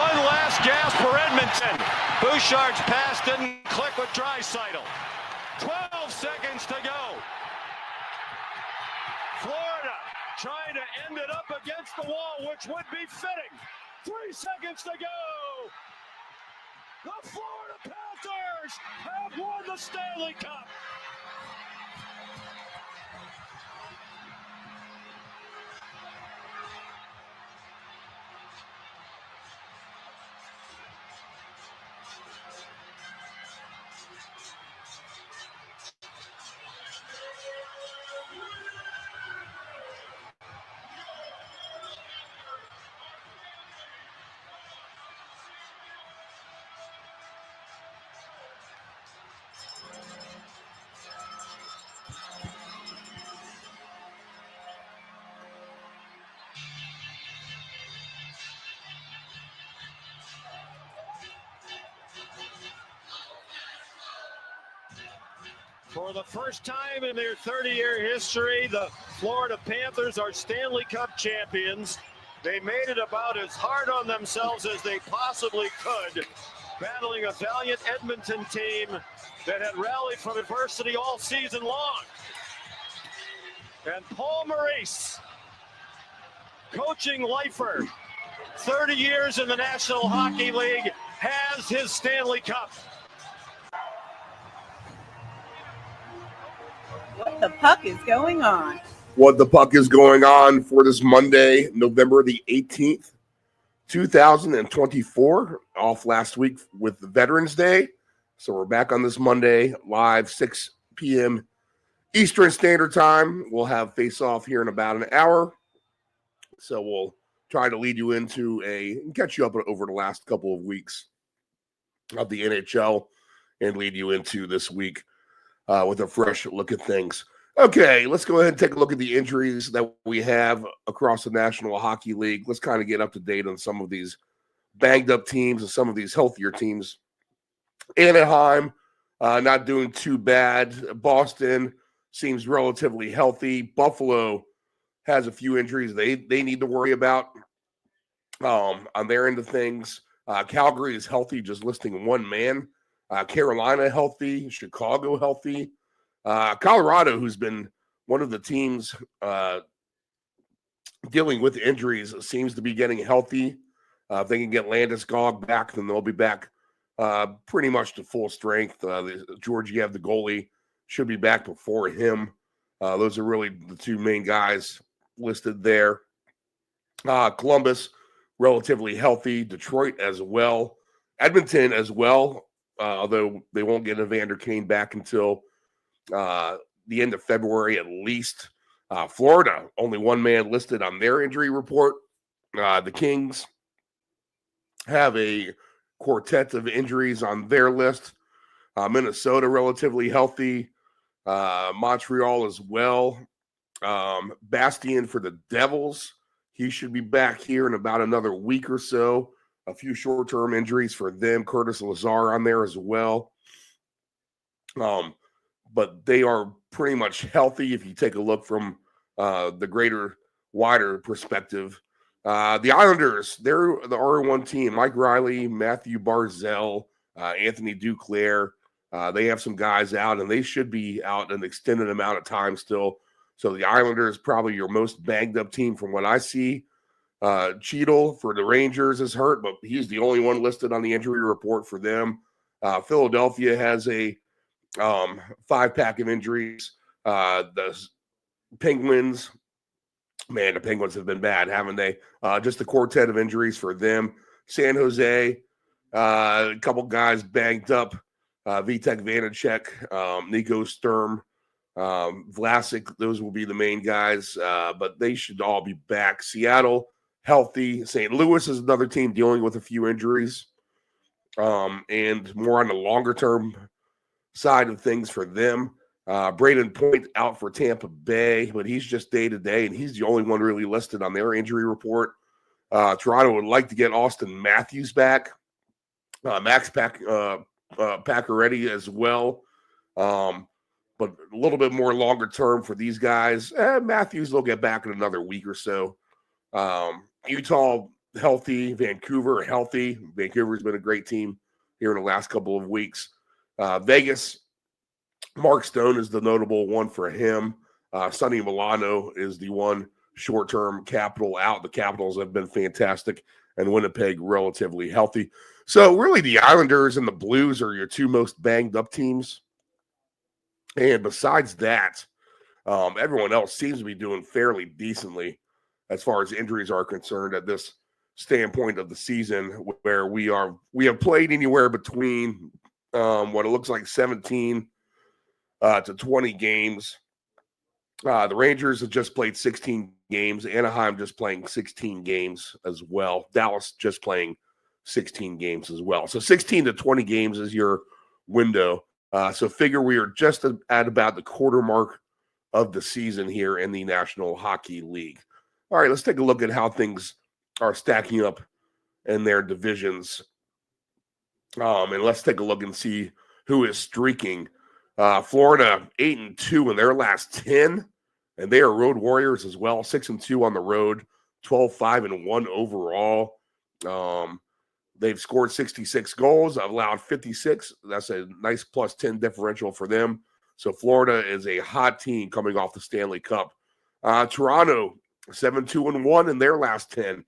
One last gasp for Edmonton. Bouchard's pass didn't click with Draisaitl. 12 seconds to go. Florida trying to end it up against the wall, which would be fitting. 3 seconds to go. The Florida Panthers have won the Stanley Cup. For the first time in their 30-year history, the Florida Panthers are Stanley Cup champions. They made it about as hard on themselves as they possibly could, battling a valiant Edmonton team that had rallied from adversity all season long. And Paul Maurice, coaching lifer, 30 years in the National Hockey League, has his Stanley Cup. What the puck is going on? What the puck is going on for this Monday, November the 18th, 2024, off last week with the Veterans Day. So we're back on this Monday, live 6 p.m. Eastern Standard Time. We'll have face-off here in about an hour. So we'll try to lead you into catch you up over the last couple of weeks of the NHL and lead you into this week with a fresh look at things. Okay, let's go ahead and take a look at the injuries that we have across the National Hockey League. Let's kind of get up to date on some of these banged up teams and some of these healthier teams. Anaheim, not doing too bad. Boston seems relatively healthy. Buffalo has a few injuries they need to worry about on their end of things. Calgary is healthy, just listing one man. Carolina healthy, Chicago healthy. Colorado, who's been one of the teams dealing with injuries, seems to be getting healthy. If they can get Landeskog back, then they'll be back pretty much to full strength. Georgiev, the goalie, should be back before him. Those are really the two main guys listed there. Columbus, relatively healthy. Detroit as well. Edmonton as well. Although they won't get Evander Kane back until the end of February at least. Florida, only one man listed on their injury report. The Kings have a quartet of injuries on their list. Minnesota, relatively healthy. Montreal as well. Bastien for the Devils. He should be back here in about another week or so. A few short-term injuries for them. Curtis Lazar on there as well. But they are pretty much healthy if you take a look from the greater, wider perspective. The Islanders, they're the R1 team. Mike Riley, Matthew Barzal, Anthony Duclair. They have some guys out, and they should be out an extended amount of time still. So the Islanders probably your most banged-up team from what I see. Cheadle for the Rangers is hurt, but he's the only one listed on the injury report for them. Philadelphia has a 5-pack of injuries. The Penguins, man, the Penguins have been bad, haven't they? Just a quartet of injuries for them. San Jose, a couple guys banged up. Vitek Vanacek, Nico Sturm, Vlasic, those will be the main guys, but they should all be back. Seattle, healthy. St. Louis is another team dealing with a few injuries, and more on the longer-term side of things for them. Braden Point out for Tampa Bay, but he's just day-to-day, and he's the only one really listed on their injury report. Toronto would like to get Austin Matthews back. Max Pacioretty as well. But a little bit more longer term for these guys. Matthews will get back in another week or so. Utah healthy. Vancouver healthy. Vancouver's been a great team here in the last couple of weeks. Vegas, Mark Stone is the notable one for him. Sonny Milano is the one short-term Capital out. The Capitals have been fantastic, and Winnipeg relatively healthy. So really the Islanders and the Blues are your two most banged-up teams. And besides that, everyone else seems to be doing fairly decently as far as injuries are concerned at this standpoint of the season, where we have played anywhere between what it looks like 17 to 20 games. The Rangers have just played 16 games. Anaheim just playing 16 games as well. Dallas just playing 16 games as well. So 16 to 20 games is your window. So figure we are just at about the quarter mark of the season here in the National Hockey League. All right, let's take a look at how things are stacking up in their divisions. And let's take a look and see who is streaking. Florida 8-2 in their last 10, and they are road warriors as well. 6-2 on the road, 12-5-1 overall. They've scored 66 goals, allowed 56. That's a nice plus 10 differential for them. So Florida is a hot team coming off the Stanley Cup. Toronto 7-2-1 in their last 10.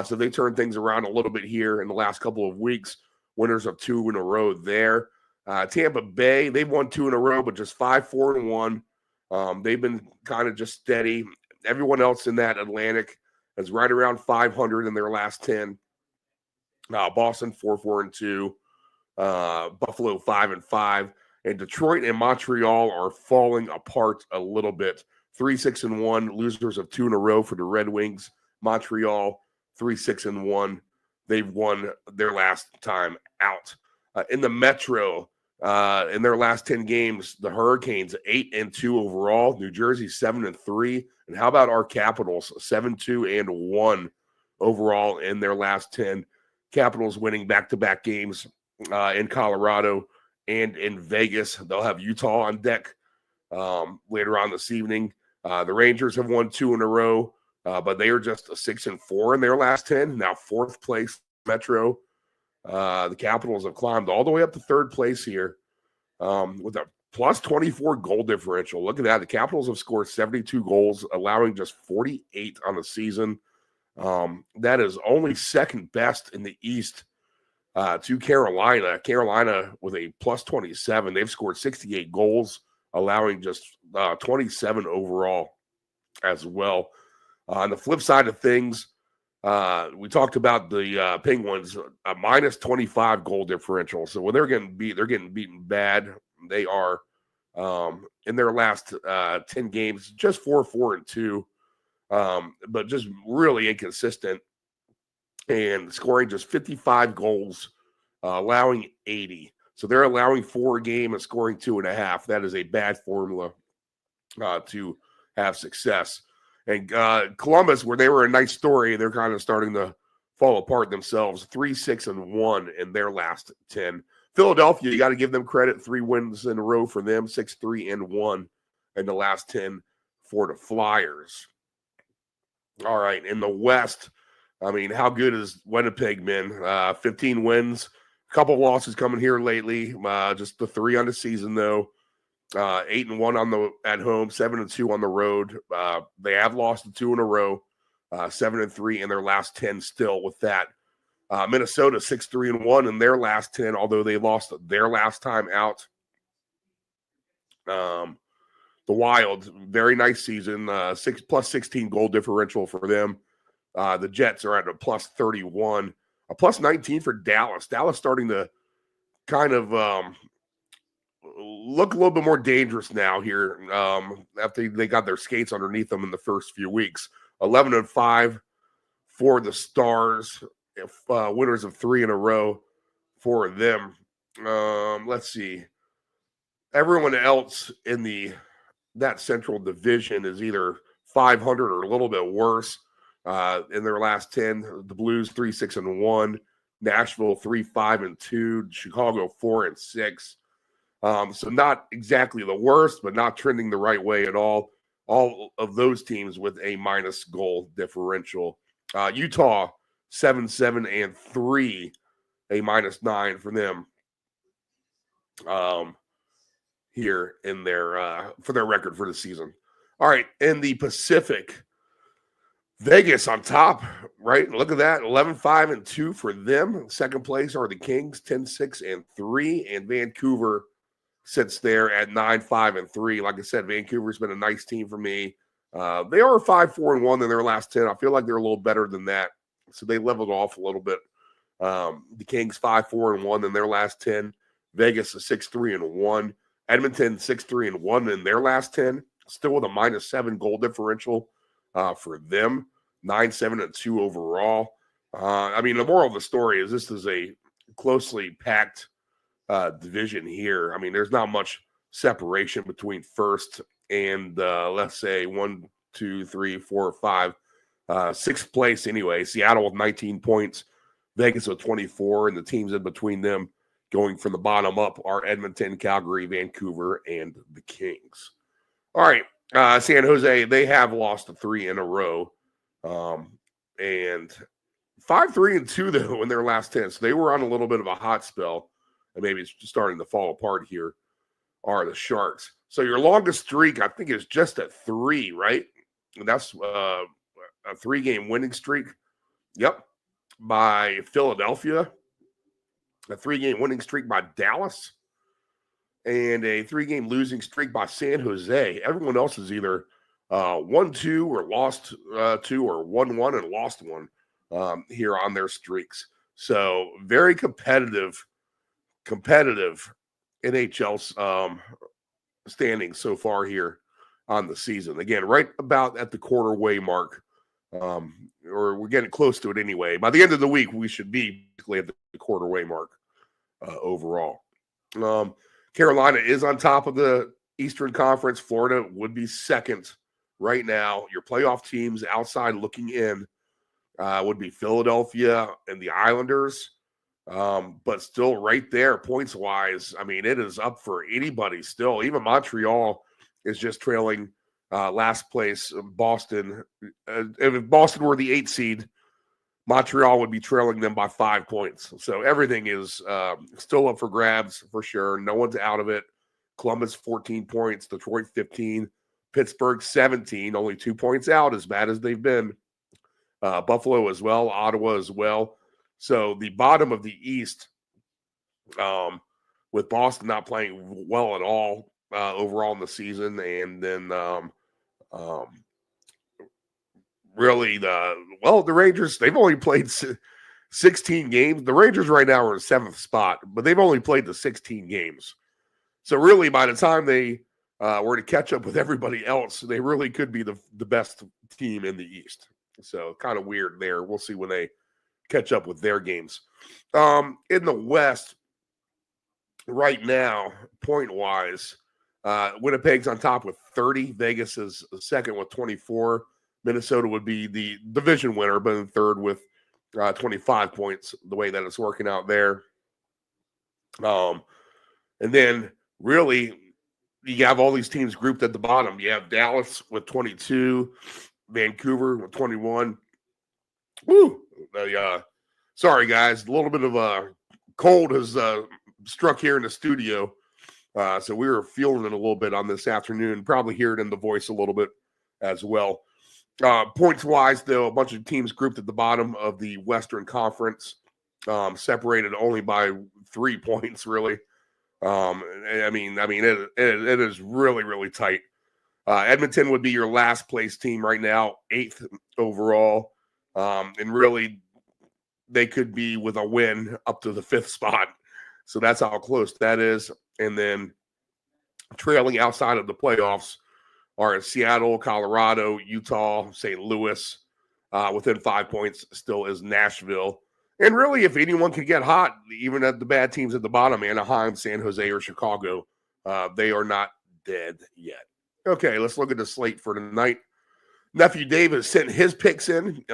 So they turned things around a little bit here in the last couple of weeks. Winners of 2 in a row there. Tampa Bay, they've won 2 in a row, but just 5-4-1. They've been kind of just steady. Everyone else in that Atlantic is right around 500 in their last 10. Boston 4-4-2. Buffalo 5-5. And Detroit and Montreal are falling apart a little bit. 3-6-1, losers of 2 in a row for the Red Wings. Montreal 3-6-1. They've won their last time out. In the Metro, in their last 10 games, the Hurricanes 8-2 overall. New Jersey 7-3. And how about our Capitals 7-2-1 overall in their last 10? Capitals winning back-to-back games in Colorado and in Vegas. They'll have Utah on deck later on this evening. The Rangers have won 2 in a row, but they are just 6-4 in their last 10. Now 4th place Metro. The Capitals have climbed all the way up to 3rd place here with a plus 24 goal differential. Look at that. The Capitals have scored 72 goals, allowing just 48 on the season. That is only 2nd best in the East to Carolina. Carolina with a plus 27. They've scored 68 goals, allowing just 27 overall as well. On the flip side of things, we talked about the Penguins, a minus 25 goal differential. So when they're getting beat, they're getting beaten bad. They are in their last 10 games, just 4-4-2, but just really inconsistent and scoring just 55 goals, allowing 80. So they're allowing 4 a game and scoring 2.5. That is a bad formula to have success. And Columbus, where they were a nice story, they're kind of starting to fall apart themselves. 3-6-1 in their last 10. Philadelphia, you got to give them credit. 3 wins in a row for them. 6-3-1 in the last 10 for the Flyers. All right, in the West, I mean, how good is Winnipeg been? 15 wins. A couple losses coming here lately. Just the 3 on the season, though. 8-1 at home, 7-2 on the road. They have lost 2 in a row, 7-3 in their last 10 still with that. Minnesota 6-3-1 in their last 10, although they lost their last time out. The Wild, very nice season, plus 16 goal differential for them. The Jets are at a plus 31, a plus 19 for Dallas. Dallas starting to kind of look a little bit more dangerous now here after they got their skates underneath them in the first few weeks. 11-5 for the Stars, winners of 3 in a row for them. Let's see. Everyone else in that Central Division is either 500 or a little bit worse in their last 10. The Blues 3-6-1, Nashville 3-5-2, Chicago 4-6. So not exactly the worst, but not trending the right way at all. All of those teams with a minus goal differential. Utah 7-7-3, a -9 for them. Here in their for their record for the season. All right, in the Pacific, Vegas on top, right? Look at that, 11-5-2 for them. Second place are the Kings, 10-6-3, and Vancouver sits there at 9-5-3. Like I said, Vancouver's been a nice team for me. They are 5-4-1 in their last 10. I feel like they're a little better than that, so they leveled off a little bit. The Kings 5-4-1 in their last 10. Vegas is 6-3-1. Edmonton 6-3-1 in their last 10. Still with a -7 goal differential for them. 9-7-2 overall. I mean, the moral of the story is this is a closely packed division here. I mean, there's not much separation between first and let's say 1, 2, 3, 4, 5, sixth place anyway. Seattle with 19 points, Vegas with 24, and the teams in between them going from the bottom up are Edmonton, Calgary, Vancouver, and the Kings. All right, San Jose, they have lost 3 in a row, and 5-3-2 though in their last 10. So they were on a little bit of a hot spell, and maybe it's just starting to fall apart here. Are the Sharks? So your longest streak, I think, is just at 3, right? And that's a 3-game winning streak. Yep, by Philadelphia. A 3-game winning streak by Dallas, and a 3-game losing streak by San Jose. Everyone else is either 1-2 or lost 2, or 1-1 and lost 1 here on their streaks. So very competitive NHL standings so far here on the season. Again, right about at the quarter way mark, or we're getting close to it anyway. By the end of the week, we should be basically at the quarter way mark overall. Carolina is on top of the Eastern Conference. Florida would be second right now. Your playoff teams outside looking in would be Philadelphia and the Islanders. But still right there, points-wise, I mean, it is up for anybody still. Even Montreal is just trailing last place Boston. If Boston were the 8th seed, Montreal would be trailing them by 5 points. So everything is still up for grabs for sure. No one's out of it. Columbus, 14 points. Detroit, 15. Pittsburgh, 17. Only 2 points out, as bad as they've been. Buffalo as well. Ottawa as well. So the bottom of the East, with Boston not playing well at all overall in the season, and then really the Rangers, they've only played 16 games. The Rangers right now are in 7th spot, but they've only played the 16 games. So really, by the time they were to catch up with everybody else, they really could be the best team in the East. So kind of weird there. We'll see when they catch up with their games. In the West, right now, point-wise, Winnipeg's on top with 30. Vegas is second with 24. Minnesota would be the division winner, but in third with 25 points, the way that it's working out there. And then really, you have all these teams grouped at the bottom. You have Dallas with 22, Vancouver with 21. Woo! Sorry, guys. A little bit of a cold has struck here in the studio. So we were feeling it a little bit on this afternoon. Probably hear it in the voice a little bit as well. Points-wise, though, a bunch of teams grouped at the bottom of the Western Conference, separated only by 3 points, really. I mean, it is really, really tight. Edmonton would be your last place team right now, 8th overall. And really, they could be with a win up to the 5th spot. So that's how close that is. And then trailing outside of the playoffs are Seattle, Colorado, Utah, St. Louis. Within 5 points still is Nashville. And really, if anyone can get hot, even at the bad teams at the bottom, Anaheim, San Jose, or Chicago, they are not dead yet. Okay, let's look at the slate for tonight. Nephew Dave has sent his picks in.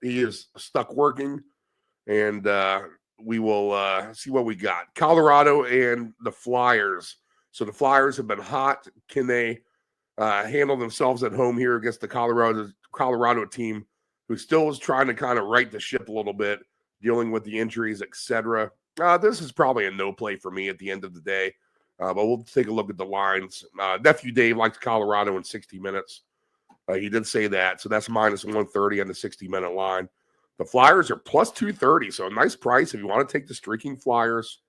He is stuck working, and we will see what we got. Colorado and the Flyers. So the Flyers have been hot. Can they handle themselves at home here against the Colorado team who still is trying to kind of right the ship a little bit, dealing with the injuries, etc. This is probably a no play for me at the end of the day. But we'll take a look at the lines. Nephew Dave likes Colorado in 60 minutes. He did say that. So that's minus 130 on the 60-minute line. The Flyers are plus 230. So a nice price if you want to take the streaking Flyers.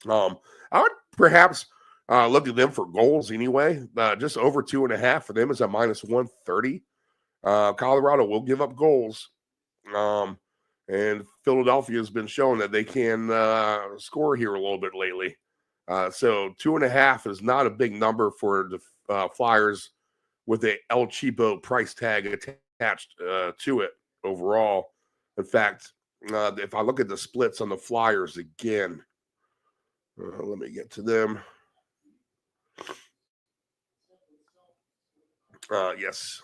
I would perhaps look at them for goals anyway. Just over 2.5 for them is a minus 130. Colorado will give up goals. And Philadelphia has been showing that they can score here a little bit lately. So 2.5 is not a big number for the Flyers with a El Cheapo price tag attached to it overall. In fact, if I look at the splits on the Flyers again, let me get to them. Yes.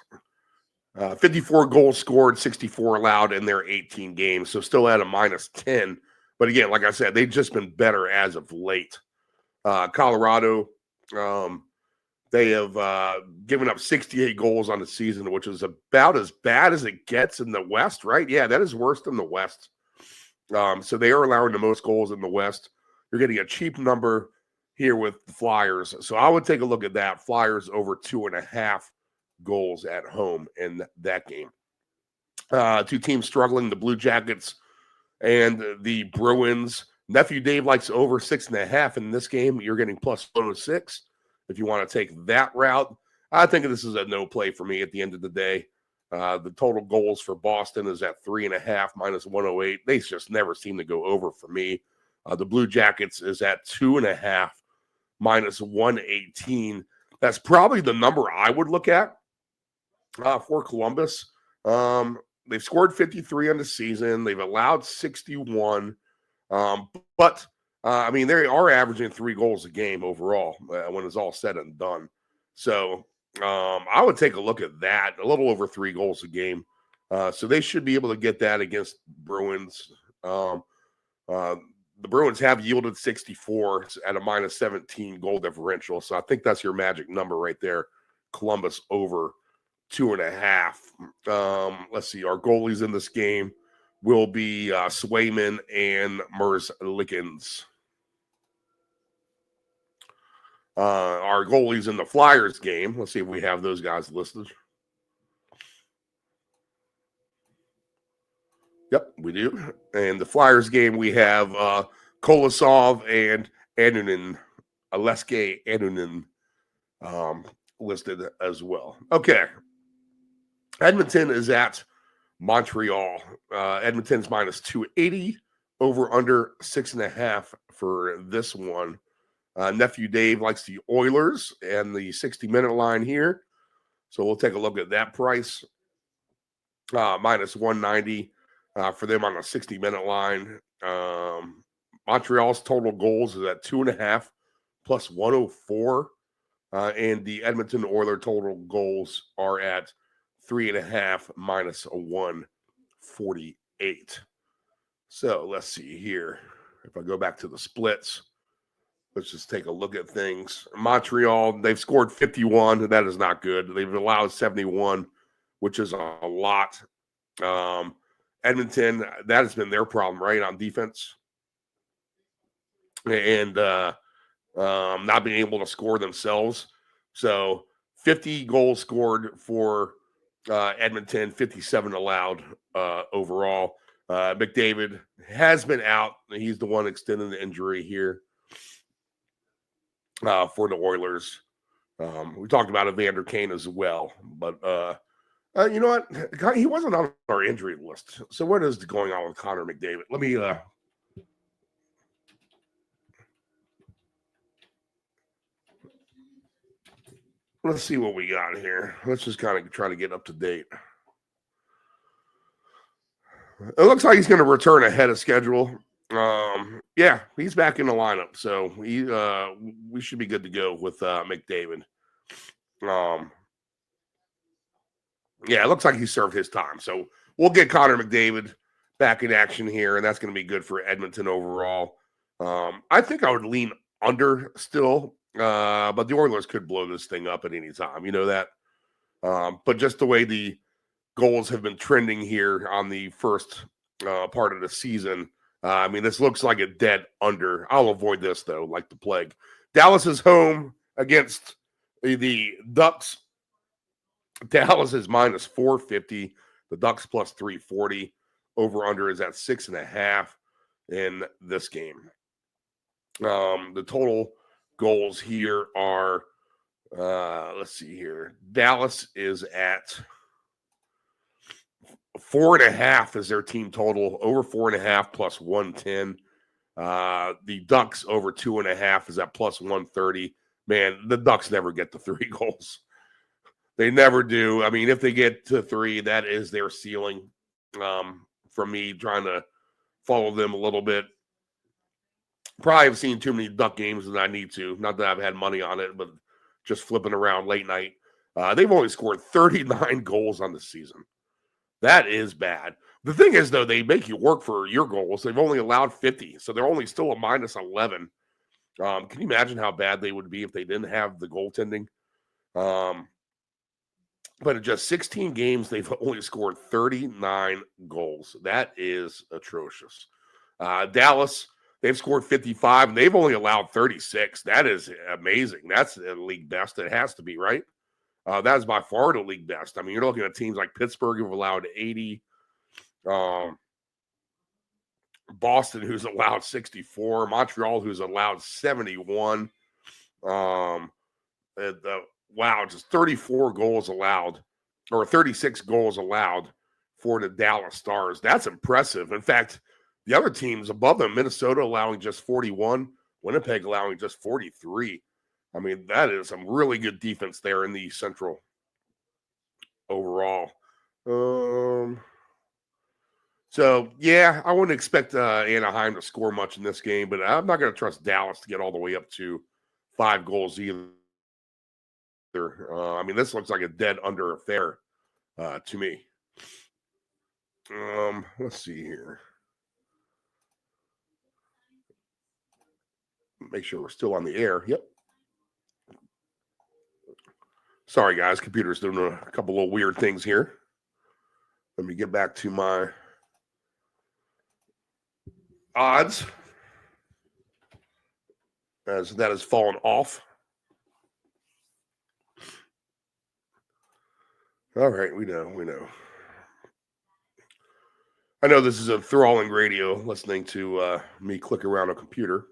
54 goals scored, 64 allowed in their 18 games. So still at a minus 10. But again, like I said, they've just been better as of late. Colorado, they have given up 68 goals on the season, which is about as bad as it gets in the West, right? Yeah, that is worse than the West. So they are allowing the most goals in the West. You're getting a cheap number here with the Flyers. So I would take a look at that. Flyers over 2.5 goals at home in that game. Two teams struggling, the Blue Jackets and the Bruins. Nephew Dave likes over 6.5 in this game. You're getting plus 106 if you want to take that route. I think this is a no play for me at the end of the day. The total goals for Boston is at 3.5 minus 108. They just never seem to go over for me. The Blue Jackets is at 2.5 minus 118. That's probably the number I would look at for Columbus. They've scored 53 on the season. They've allowed 61. But I mean, they are averaging 3 goals a game overall when it's all said and done. So I would take a look at that, a little over 3 goals a game. So they should be able to get that against Bruins. The Bruins have yielded 64 at a minus 17 goal differential. So I think that's your magic number right there. Columbus over 2.5. Let's see. Our goalies in this game will be Swayman and Merzlikins. Our goalies in the Flyers game. Let's see if we have those guys listed. Yep, we do. And the Flyers game, we have Kolosov and Annunen, Aleksei Annunen listed as well. Okay. Edmonton is at Montreal. Edmonton's minus 280, over under 6.5 for this one. Nephew Dave likes the Oilers and the 60-minute line here. So we'll take a look at that price. Minus 190 for them on a 60-minute line. Montreal's total goals is at 2.5 plus 104. And the Edmonton Oilers total goals are at 3.5 minus a 148. So let's see here. If I go back to the splits, let's just take a look at things. Montreal, they've scored 51. That is not good. They've allowed 71, which is a lot. Edmonton, that has been their problem, right, on defense. And not being able to score themselves. So 50 goals scored for Edmonton, 57 allowed overall. McDavid has been out. He's the one extending the injury here for the Oilers. We talked about Evander Kane as well. But you know what? He wasn't on our injury list. So what is going on with Connor McDavid? Let me let's see what we got here. Let's just kind of try to get up to date. It looks like he's going to return ahead of schedule. Yeah, he's back in the lineup, so we should be good to go with McDavid. Yeah, it looks like he served his time, so we'll get Connor McDavid back in action here, and that's going to be good for Edmonton overall. I think I would lean under still, but the Oilers could blow this thing up at any time. You know that. But just the way the goals have been trending here on the first part of the season. I mean, this looks like a dead under. I'll avoid this, though, like the plague. Dallas is home against the Ducks. Dallas is minus 450. The Ducks plus 340. Over-under is at 6.5 in this game. The total goals here are, let's see here. Dallas is at 4.5 is their team total. Over 4.5 plus 110. The Ducks over 2.5 is at plus 130. Man, the Ducks never get to 3 goals. They never do. I mean, if they get to 3, that is their ceiling. For me, trying to follow them a little bit. Probably have seen too many Duck games than I need to. Not that I've had money on it, but just flipping around late night. They've only scored 39 goals on the season. That is bad. The thing is, though, they make you work for your goals. They've only allowed 50, so they're only still a minus 11. Can you imagine how bad they would be if they didn't have the goaltending? But in just 16 games, they've only scored 39 goals. That is atrocious. Dallas, they've scored 55, and they've only allowed 36. That is amazing. That's a league best. It has to be, right? That is by far the league best. I mean, you're looking at teams like Pittsburgh who've allowed 80. Boston, who's allowed 64. Montreal, who's allowed 71. Wow, just 34 goals allowed, or 36 goals allowed for the Dallas Stars. That's impressive. In fact, the other teams above them, Minnesota allowing just 41, Winnipeg allowing just 43. I mean, that is some really good defense there in the Central overall. So, yeah, I wouldn't expect Anaheim to score much in this game, but I'm not going to trust Dallas to get all the way up to 5 goals either. I mean, this looks like a dead under affair to me. Let's see here. Make sure we're still on the air. Yep. Sorry, guys. Computer's doing a couple of weird things here. Let me get back to my odds, as that has fallen off. All right, we know. I know this is a enthralling radio, listening to me click around a computer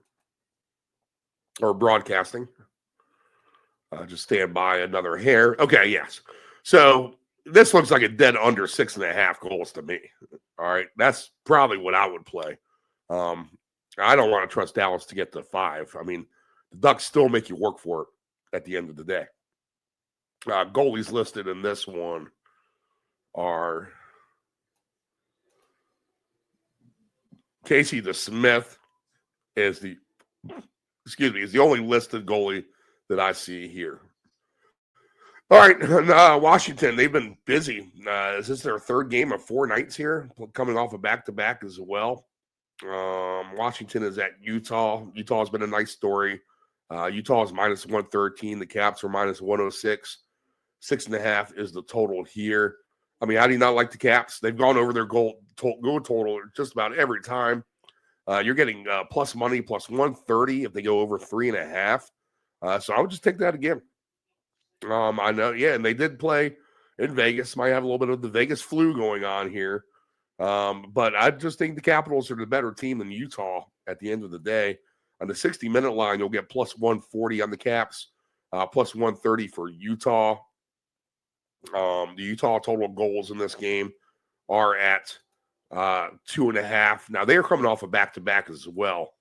or broadcasting. Just stand by another hair. Okay, yes. So this looks like a dead under 6.5 goals to me. All right, that's probably what I would play. I don't want to trust Dallas to get to 5. I mean, the Ducks still make you work for it at the end of the day. Goalies listed in this one are Casey DeSmith is the only listed goalie that I see here. All right, Washington, they've been busy. Is this their 3rd game of 4 nights here, coming off a back-to-back as well? Washington is at Utah. Utah's been a nice story. Utah is minus 113. The Caps are minus 106. 6.5 is the total here. I mean, how do you not like the Caps? They've gone over their goal total just about every time. You're getting plus money, plus 130 if they go over 3.5. So I would just take that again. I know, yeah, and they did play in Vegas. Might have a little bit of the Vegas flu going on here. But I just think the Capitals are the better team than Utah at the end of the day. On the 60-minute line, you'll get plus 140 on the Caps, plus 130 for Utah. The Utah total goals in this game are at 2.5. Now, they are coming off a back-to-back as well,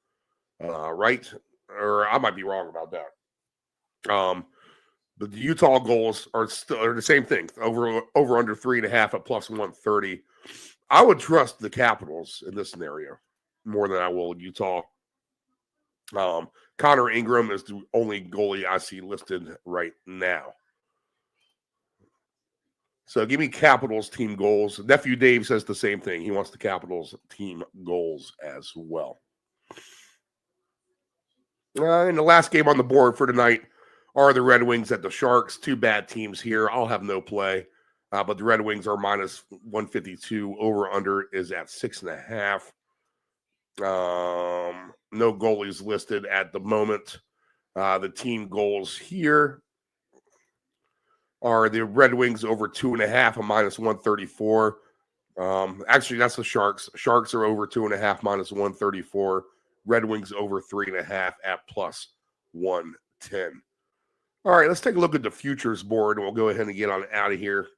right? Or I might be wrong about that. But the Utah goals are the same thing, over under 3.5 at plus 130. I would trust the Capitals in this scenario more than I will Utah. Connor Ingram is the only goalie I see listed right now. So give me Capitals team goals. Nephew Dave says the same thing. He wants the Capitals team goals as well. And the last game on the board for tonight are the Red Wings at the Sharks. 2 bad teams here. I'll have no play. But the Red Wings are minus 152. Over under is at 6.5. No goalies listed at the moment. The team goals here are the Red Wings over 2.5, a minus 134. Actually, that's the Sharks. Sharks are over 2.5, minus 134. Red Wings over 3.5 at plus 110. All right, let's take a look at the futures board, and we'll go ahead and get on out of here.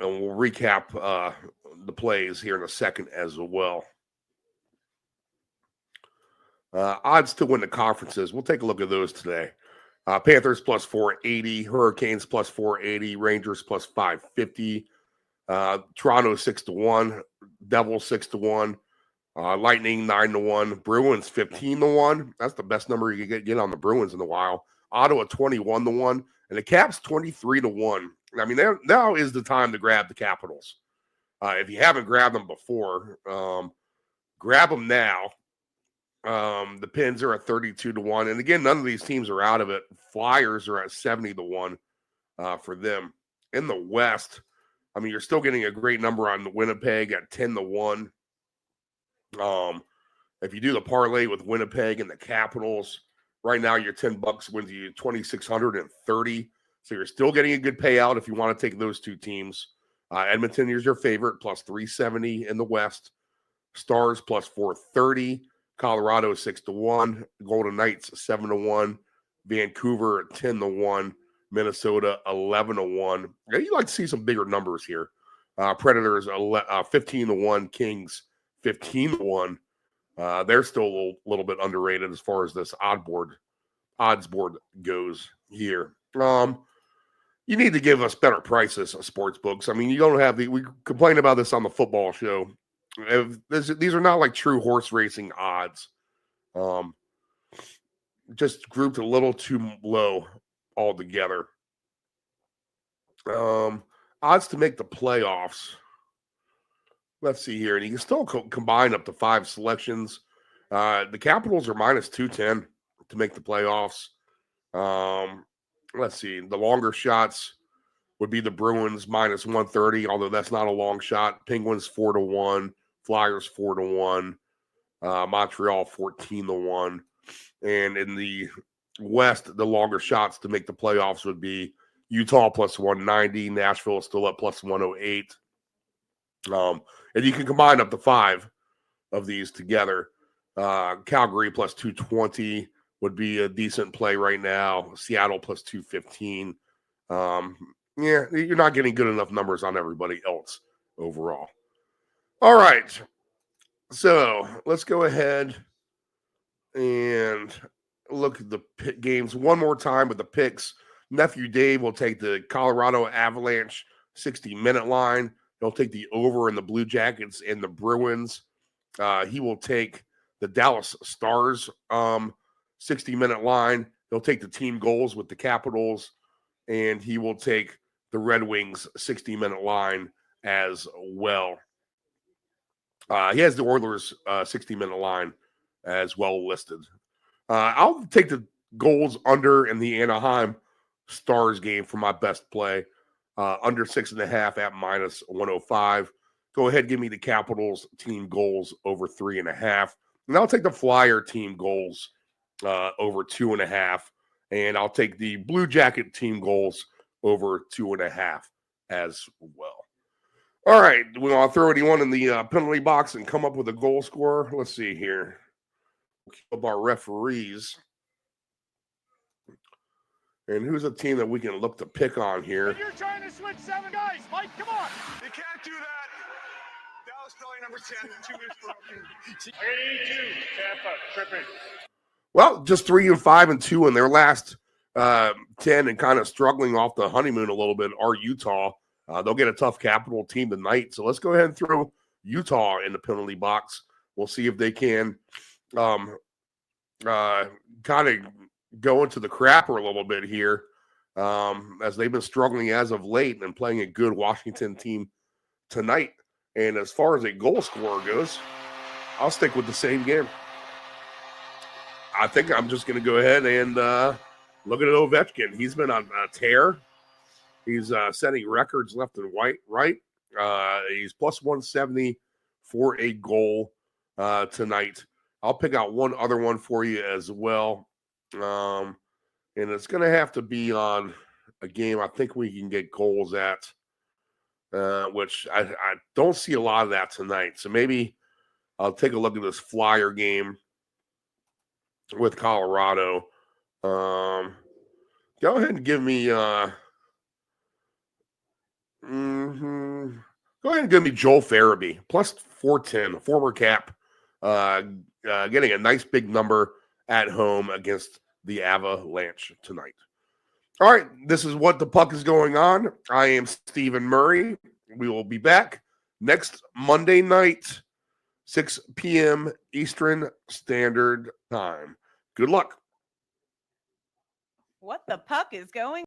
And we'll recap the plays here in a second as well. Odds to win the conferences. We'll take a look at those today. Panthers plus 480, Hurricanes plus 480, Rangers plus 550, Toronto 6-1, Devils 6-1, Lightning 9-1, Bruins 15-1. That's the best number you can get on the Bruins in a while. Ottawa 21-1, and the Caps 23-1. I mean, now is the time to grab the Capitals. If you haven't grabbed them before, grab them now. The Pens are at 32-1, and again, none of these teams are out of it. Flyers are at 70-1 for them. In the West, I mean, you're still getting a great number on the Winnipeg at 10-1. If you do the parlay with Winnipeg and the Capitals, right now your $10 wins you 2,630. So you're still getting a good payout if you want to take those two teams. Edmonton is your favorite, plus 370 in the West. Stars plus 430. Colorado 6-1. Golden Knights 7-1. Vancouver 10-1. Minnesota 11-1. Yeah, you like to see some bigger numbers here. Predators 15-1. Kings 15-1. They're still a little bit underrated as far as this odds board goes here. You need to give us better prices, sports books. I mean, you don't have we complain about this on the football show. These are not like true horse racing odds. Just grouped a little too low altogether. Odds to make the playoffs. Let's see here. And you can still combine up to 5 selections. The Capitals are minus 210 to make the playoffs. Let's see. The longer shots would be the Bruins minus 130, although that's not a long shot. Penguins 4-1. Flyers 4-1. Montreal 14-1. And in the West, the longer shots to make the playoffs would be Utah plus 190. Nashville is still at plus 108. And you can combine up to 5 of these together. Calgary plus 220 would be a decent play right now. Seattle plus 215. Yeah, you're not getting good enough numbers on everybody else overall. All right. So let's go ahead and look at the games one more time with the picks. Nephew Dave will take the Colorado Avalanche 60-minute line. He'll take the over in the Blue Jackets and the Bruins. He will take the Dallas Stars 60-minute line. He'll take the team goals with the Capitals, and he will take the Red Wings 60-minute line as well. He has the Oilers 60-minute line as well listed. I'll take the goals under in the Anaheim Stars game for my best play. Under 6.5 at minus 105. Go ahead, give me the Capitals team goals over 3.5. And I'll take the Flyer team goals over 2.5. And I'll take the Blue Jacket team goals over 2.5 as well. All right, we want to throw anyone in the penalty box and come up with a goal scorer. Let's see here. We'll keep up our referees. And who's a team that we can look to pick on here? But you're trying to switch 7 guys, Mike. Come on. You can't do that. That was probably number 10. 2 minutes broken. 82, Tampa, tripping. Well, just 3-5-2 in their last 10 and kind of struggling off the honeymoon a little bit are Utah. They'll get a tough Capital team tonight. So let's go ahead and throw Utah in the penalty box. We'll see if they can kind of go into the crapper a little bit here as they've been struggling as of late and playing a good Washington team tonight. And as far as a goal scorer goes, I'll stick with the same game. I think I'm just going to go ahead and look at Ovechkin. He's been on a tear. He's setting records left and right. He's plus 170 for a goal tonight. I'll pick out one other one for you as well. And it's going to have to be on a game I think we can get goals at, which I don't see a lot of that tonight. So maybe I'll take a look at this Flyer game with Colorado. Go ahead and give me go ahead and give me Joel Farabee, plus 410, former Cap, getting a nice big number at home against the Avalanche tonight. All right, this is What the Puck is Going On. I am Stephen Murray. We will be back next Monday night, 6 p.m. Eastern Standard Time. Good luck. What the puck is going